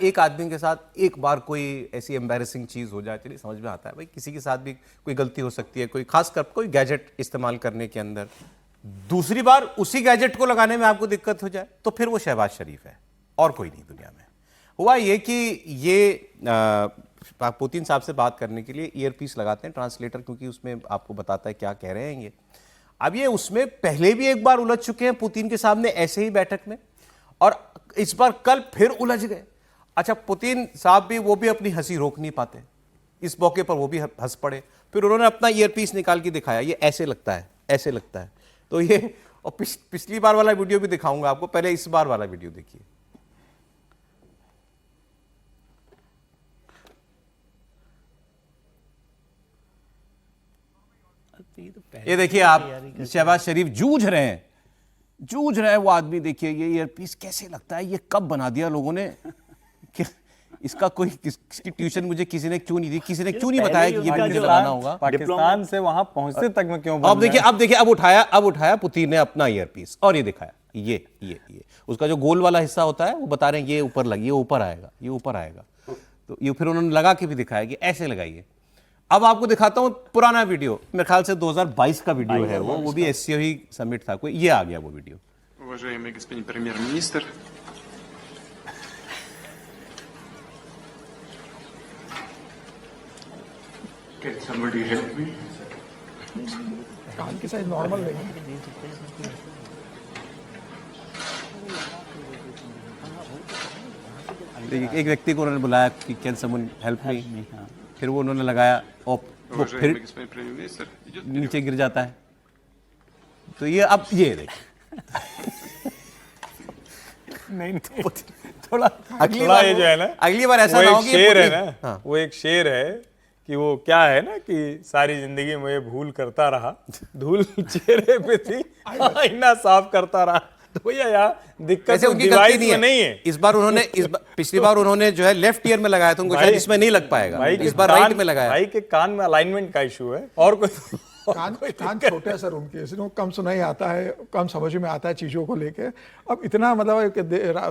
एक आदमी के साथ एक बार कोई ऐसी एम्बैरेसिंग चीज़ हो जाए, चलिए समझ में आता है भाई, किसी के साथ भी कोई गलती हो सकती है, कोई खासकर कोई गैजेट इस्तेमाल करने के अंदर, दूसरी बार उसी गैजेट को लगाने में आपको दिक्कत हो जाए, तो फिर वो शहबाज शरीफ है और कोई नहीं दुनिया में। हुआ ये कि ये पुतिन साहब से बात करने के लिए ईयरपीस लगाते हैं ट्रांसलेटर, क्योंकि उसमें आपको बताता है क्या कह रहे हैं ये। अब ये उसमें पहले भी एक बार उलझ चुके हैं पुतिन के सामने ऐसे ही बैठक में, और इस बार कल फिर उलझ गए। अच्छा, पुतिन साहब भी वो भी अपनी हंसी रोक नहीं पाते, इस मौके पर वो भी हंस पड़े। फिर उन्होंने अपना ईयरपीस निकाल के दिखाया, ये ऐसे लगता है, ऐसे लगता है। तो ये, और पिछली बार वाला वीडियो भी दिखाऊंगा आपको, पहले इस बार वाला वीडियो देखिए। ये देखिए आप, शहबाज शरीफ जूझ रहे हैं वो आदमी। देखिए ये ईयरपीस कैसे लगता है, ये कब बना दिया लोगों ने, इसका कोई इसकी ट्यूशन मुझे किसी ने क्यों नहीं दी, किसी ने क्यों नहीं बताया कि ये भी लगाना होगा। पाकिस्तान से वहां पहुंचते तक में क्यों? अब देखिए अब उठाया पुतिन ने अपना ईयरपीस और ये दिखाया, ये उसका जो गोल वाला हिस्सा होता है वो बता रहे हैं ये ऊपर लगी, ये ऊपर आएगा। तो ये फिर उन्होंने लगा के भी दिखाया कि ऐसे लगाइए। अब आपको दिखाता हूं पुराना वीडियो, मेरे ख्याल से 2022 का वीडियो है वो भी एससीओ ही समिट था कोई, ये आ गया वो video. Уважаемый господин премьер-министр, can somebody help me? कान की साइज नॉर्मल नहीं। देखिए एक व्यक्ति को उन्होंने बुलाया कि कैन समवन हेल्प मी, फिर वो उन्होंने लगाया और वो फिर Уважаемый господин премьер-министр, идет नीचे गिर जाता है। तो ये अब ये देखिए नहीं थोड़ा थोड़ा ये जो है ना, अगली बार ऐसा वो ना एक हो कि शेर है पुतिन- ना, वो एक शेर है कि वो क्या है ना कि सारी जिंदगी मुझे भूल करता रहा, धूल चेहरे पे थी, आईना साफ करता रहा। तो भैया यार दिक्कत ऐसे तो उनकी डिवाइस गलती में नहीं है। इस बार उन्होंने पिछली बार उन्होंने जो है लेफ्ट ईयर में लगाया था, उनको शायद इसमें नहीं लग पाएगा, भाई इस बार राइट में लगाया। भाई के कान में अलाइनमेंट का इशू है और कोई कान छोटे हैं सर उनके, इसलिए कम सुनाई आता है, कम समझ में आता है चीज़ों को लेके। अब इतना मतलब एक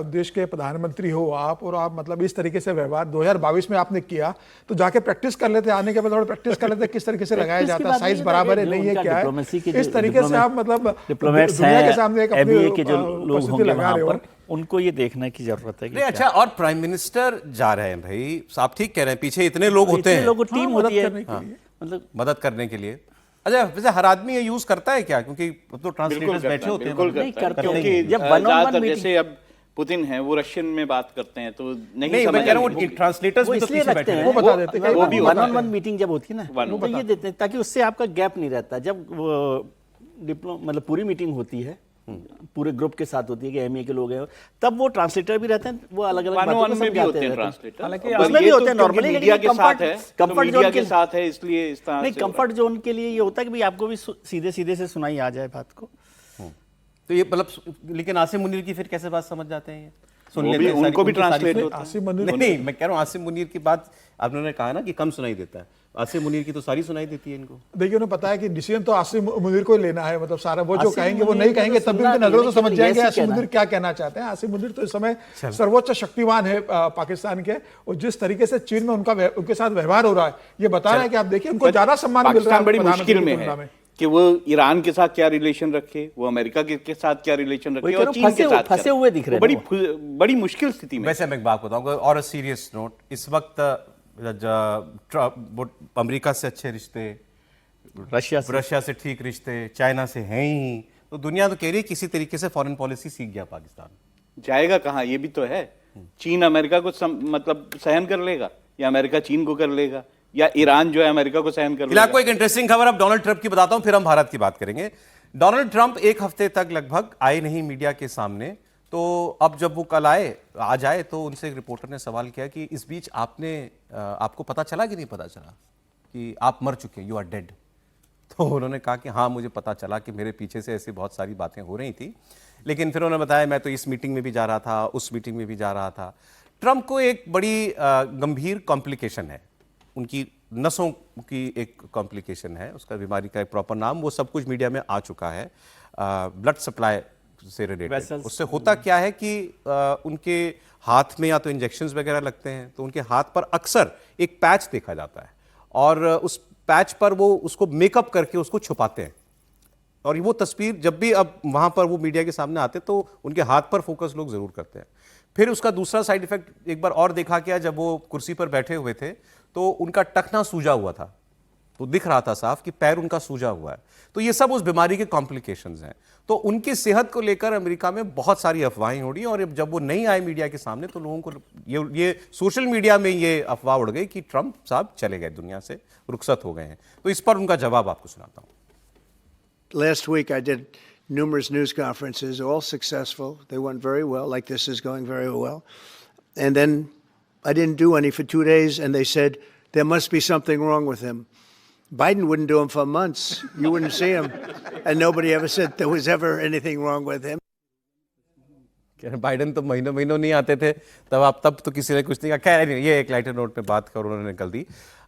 देश के प्रधानमंत्री हो आप, और आप मतलब इस तरीके से व्यवहार 2022 में आपने किया, तो जाके प्रैक्टिस कर लेते, आने के बाद थोड़ा प्रैक्टिस कर लेते किस तरीके से लगाया जाता है, साइज बराबर है नहीं है क्या है, इस तरीके से आप मतलब दुनिया के सामने एक अपनी के जो लोग उपस्थिति होंगे लगा रहे वहां हो। पर, उनको ये देखने की जरूरत है कि नहीं अच्छा, और प्राइम मिनिस्टर जा रहे हैं भाई, आप ठीक कह रहे हैं, पीछे इतने लोग होते हैं लोगों टीम होती है मतलब मदद करने के लिए। अच्छा वैसे हर आदमी ये यूज करता है क्या, क्योंकि तो ट्रांसलेटर्स बैठे होते हैं, बिल्कुल नहीं करता है, करते क्योंकि हैं। जब one on one ज्यादातर meeting- जैसे अब पुतिन है वो रशियन में बात करते हैं तो नहीं मैं समझ कह रहा हूँ आएगी। ट्रांसलेटर्स वो भी तो इसलिए पीछे रखते बैठे हैं, हैं। वो बता देते हैं, वो भी वन होता ऑन वन मीटिंग जब होती है ना, One on तो ये देते हैं ताकि उससे आपका गैप नहीं रहता। जब वो मतलब पूरी मीटिंग होती है, पूरे ग्रुप के साथ होती है कि एमए के लोग हैं, तब वो ट्रांसलेटर भी रहते हैं, वो अलग अलग बातों को में भी होते समझाते हैं हैं ट्रांसलेटर, हालांकि पर उसमें ये भी तो होते हैं क्योंकि नॉर्मली, मीडिया लेकिन के साथ है, तो कंफर्ट मीडिया जोन के साथ है इसलिए इस तरह नहीं, से कंफर्ट जोन के लिए ये होता है कि भाई आपको भी सीधे सीधे से सुनाई आ जाए बात को। तो ये मतलब, लेकिन आसिम मुनीर की फिर कैसे बात समझ जाते हैं, सुन वो लेते भी हैं सारी, उनको भी उनकी सारी ट्रांसलेट फिर- होता है। आसिम मुनीर नहीं मैं कह रहा हूँ आसिम मुनीर की बात आपने कहा ना कि कम सुनाई देता है, आसिम मुनीर की तो सारी सुनाई देती है इनको। देखिए उन्हें पता है कि डिसीजन तो आसिम मुनीर को ही लेना है, मतलब सारा वो जो आसिम कहेंगे वो मुनीर नहीं को कहेंगे, तो तब भी सुनना उनकी नजरों से नहीं, समझ लेकिन जाएंगे यही आसिम कहना मुनीर क्या कहना चाहते हैं। आसिम मुनीर तो इस समय सर्वोच्च शक्तिमान है पाकिस्तान के, और जिस तरीके से चीन में उनके साथ व्यवहार हो रहा है, ये बता रहे हैं कि आप देखिए उनको ज्यादा सम्मान मिल रहा पाकिस्तान है बड़ी प्रधानमंत्री मुश्किल की में तुलना है कि वो ईरान के साथ क्या रिलेशन रखे, वो अमेरिका के साथ क्या रिलेशन रखे, और चीन के साथ फंसे हुए दिख रहे वो हैं बड़ी मुश्किल स्थिति में। वैसे मैं एक बात बताऊंगा, और सीरियस नोट, इस वक्त अमेरिका से अच्छे रिश्ते, रशिया से ठीक रिश्ते, चाइना से हैं ही, तो दुनिया तो कह रही है किसी तरीके से फॉरेन पॉलिसी सीख गया पाकिस्तान। जाएगा कहाँ, ये भी तो है। चीन अमेरिका को मतलब सहन कर लेगा, या अमेरिका चीन को कर लेगा, या ईरान जो है अमेरिका को सहन कर लेगा। आपको एक इंटरेस्टिंग खबर अब डोनाल्ड ट्रंप की बताता हूं, फिर हम भारत की बात करेंगे। डोनाल्ड ट्रंप एक हफ्ते तक लगभग आए नहीं मीडिया के सामने, तो अब जब वो कल आज आए तो उनसे एक रिपोर्टर ने सवाल किया कि इस बीच आपको पता चला कि नहीं पता चला कि आप मर चुके हैं, यू आर डेड। तो उन्होंने कहा कि हाँ मुझे पता चला कि मेरे पीछे से ऐसी बहुत सारी बातें हो रही थी, लेकिन फिर उन्होंने बताया मैं तो इस मीटिंग में भी जा रहा था, उस मीटिंग में भी जा रहा था। ट्रंप को एक बड़ी गंभीर कॉम्प्लिकेशन है, उनकी नसों की एक कॉम्प्लिकेशन है, उसका बीमारी का एक प्रॉपर नाम, वो सब कुछ मीडिया में आ चुका है, ब्लड सप्लाई से रिलेटेड। Vessels। उससे होता क्या है कि उनके हाथ में या तो इंजेक्शंस वगैरह लगते हैं, तो उनके हाथ पर अक्सर एक पैच देखा जाता है और उस पैच पर वो उसको मेकअप करके उसको छुपाते हैं। और वो तस्वीर जब भी अब वहां पर वो मीडिया के सामने आते तो उनके हाथ पर फोकस लोग जरूर करते हैं। फिर उसका दूसरा साइड इफेक्ट एक बार और देखा गया, जब वो कुर्सी पर बैठे हुए थे तो उनका टखना सूजा हुआ था, तो दिख रहा था साफ कि पैर उनका सूजा हुआ है। तो ये सब उस बीमारी के कॉम्प्लिकेशंस हैं। तो उनकी सेहत को लेकर अमेरिका में बहुत सारी अफवाहें उड़ी और जब वो नहीं आए मीडिया के सामने तो लोगों को ये सोशल मीडिया में ये अफवाह उड़ गई कि ट्रंप साहब चले गए, दुनिया से रुखसत हो गए हैं। तो इस पर उनका जवाब आपको सुनाता हूं। Last week, I did numerous news conferences, all successful. They went very well, like this is going very well. And then I didn't do any for 2 days, and they said, there must be something wrong with him. Biden wouldn't do them for months. You wouldn't see him. And nobody ever said there was ever anything wrong with him. Biden तो महीनों महीनों नहीं आते थे, तब तो किसी ने कुछ नहीं कहा। खैर नहीं, ये एक लाइटर नोट पे बात कर उन्होंने निकल दी।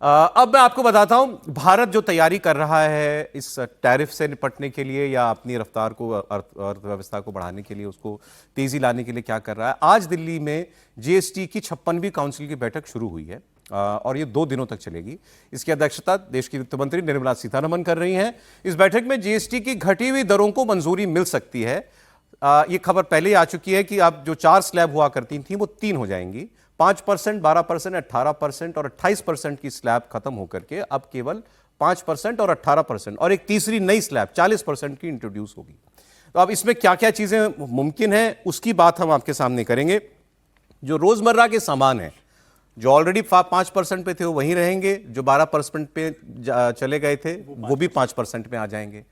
अब मैं आपको बताता हूं भारत जो तैयारी कर रहा है इस टैरिफ से निपटने के लिए या अपनी रफ्तार को अर्थव्यवस्था को बढ़ाने के लिए, उसको तेजी लाने के लिए क्या कर रहा है। आज दिल्ली में जीएसटी की 56वीं काउंसिल की बैठक शुरू हुई है और ये 2 दिनों तक चलेगी। इसकी अध्यक्षता देश की वित्त मंत्री निर्मला सीतारमण कर रही हैं। इस बैठक में जीएसटी की घटी हुई दरों को मंजूरी मिल सकती है। ये खबर पहले ही आ चुकी है कि अब जो 4 स्लैब हुआ करती थी वो 3 हो जाएंगी। 5%, 12%, 18% और 28% की स्लैब खत्म होकर के अब केवल 5% और 18% और एक तीसरी नई स्लैब 40% की इंट्रोड्यूस होगी। तो अब इसमें क्या क्या चीजें मुमकिन है उसकी बात हम आपके सामने करेंगे। जो रोजमर्रा के सामान है जो ऑलरेडी 5% पे थे वो वहीं रहेंगे, जो 12% पे चले गए थे वो भी 5% में आ जाएंगे।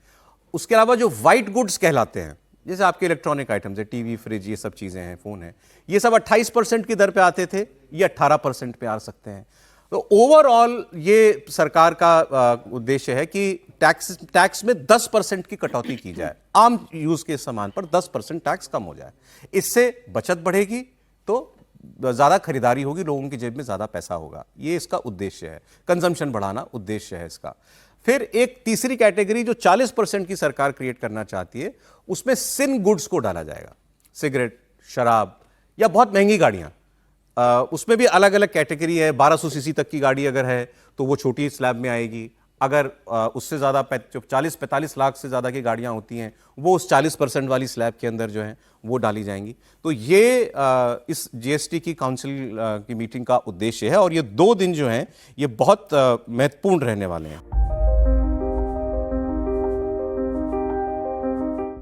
उसके अलावा जो व्हाइट गुड्स कहलाते हैं, जैसे आपके इलेक्ट्रॉनिक आइटम्स है, टीवी, फ्रिज, ये सब चीजें हैं, फोन है, ये सब 28% की दर पे आते थे, ये 18% पे आ सकते हैं। तो ओवरऑल ये सरकार का उद्देश्य है कि टैक्स में 10% की कटौती की जाए, आम यूज के सामान पर 10% टैक्स कम हो जाए। इससे बचत बढ़ेगी तो ज्यादा खरीदारी होगी, लोगों की जेब में ज्यादा पैसा होगा। ये इसका उद्देश्य है, कंजम्पशन बढ़ाना उद्देश्य है इसका। फिर एक तीसरी कैटेगरी जो 40% की सरकार क्रिएट करना चाहती है, उसमें सिन गुड्स को डाला जाएगा, सिगरेट, शराब या बहुत महंगी गाड़ियां, उसमें भी अलग अलग कैटेगरी है। 1200 सीसी तक की गाड़ी अगर है तो वो छोटी स्लैब में आएगी। अगर उससे ज्यादा 40-45 लाख से ज्यादा की गाड़ियां होती हैं वो उस 40% वाली स्लैब के अंदर जो है वो डाली जाएंगी। तो ये इस जीएसटी की काउंसिल की मीटिंग का उद्देश्य है और ये 2 दिन जो हैं ये बहुत महत्वपूर्ण रहने वाले हैं।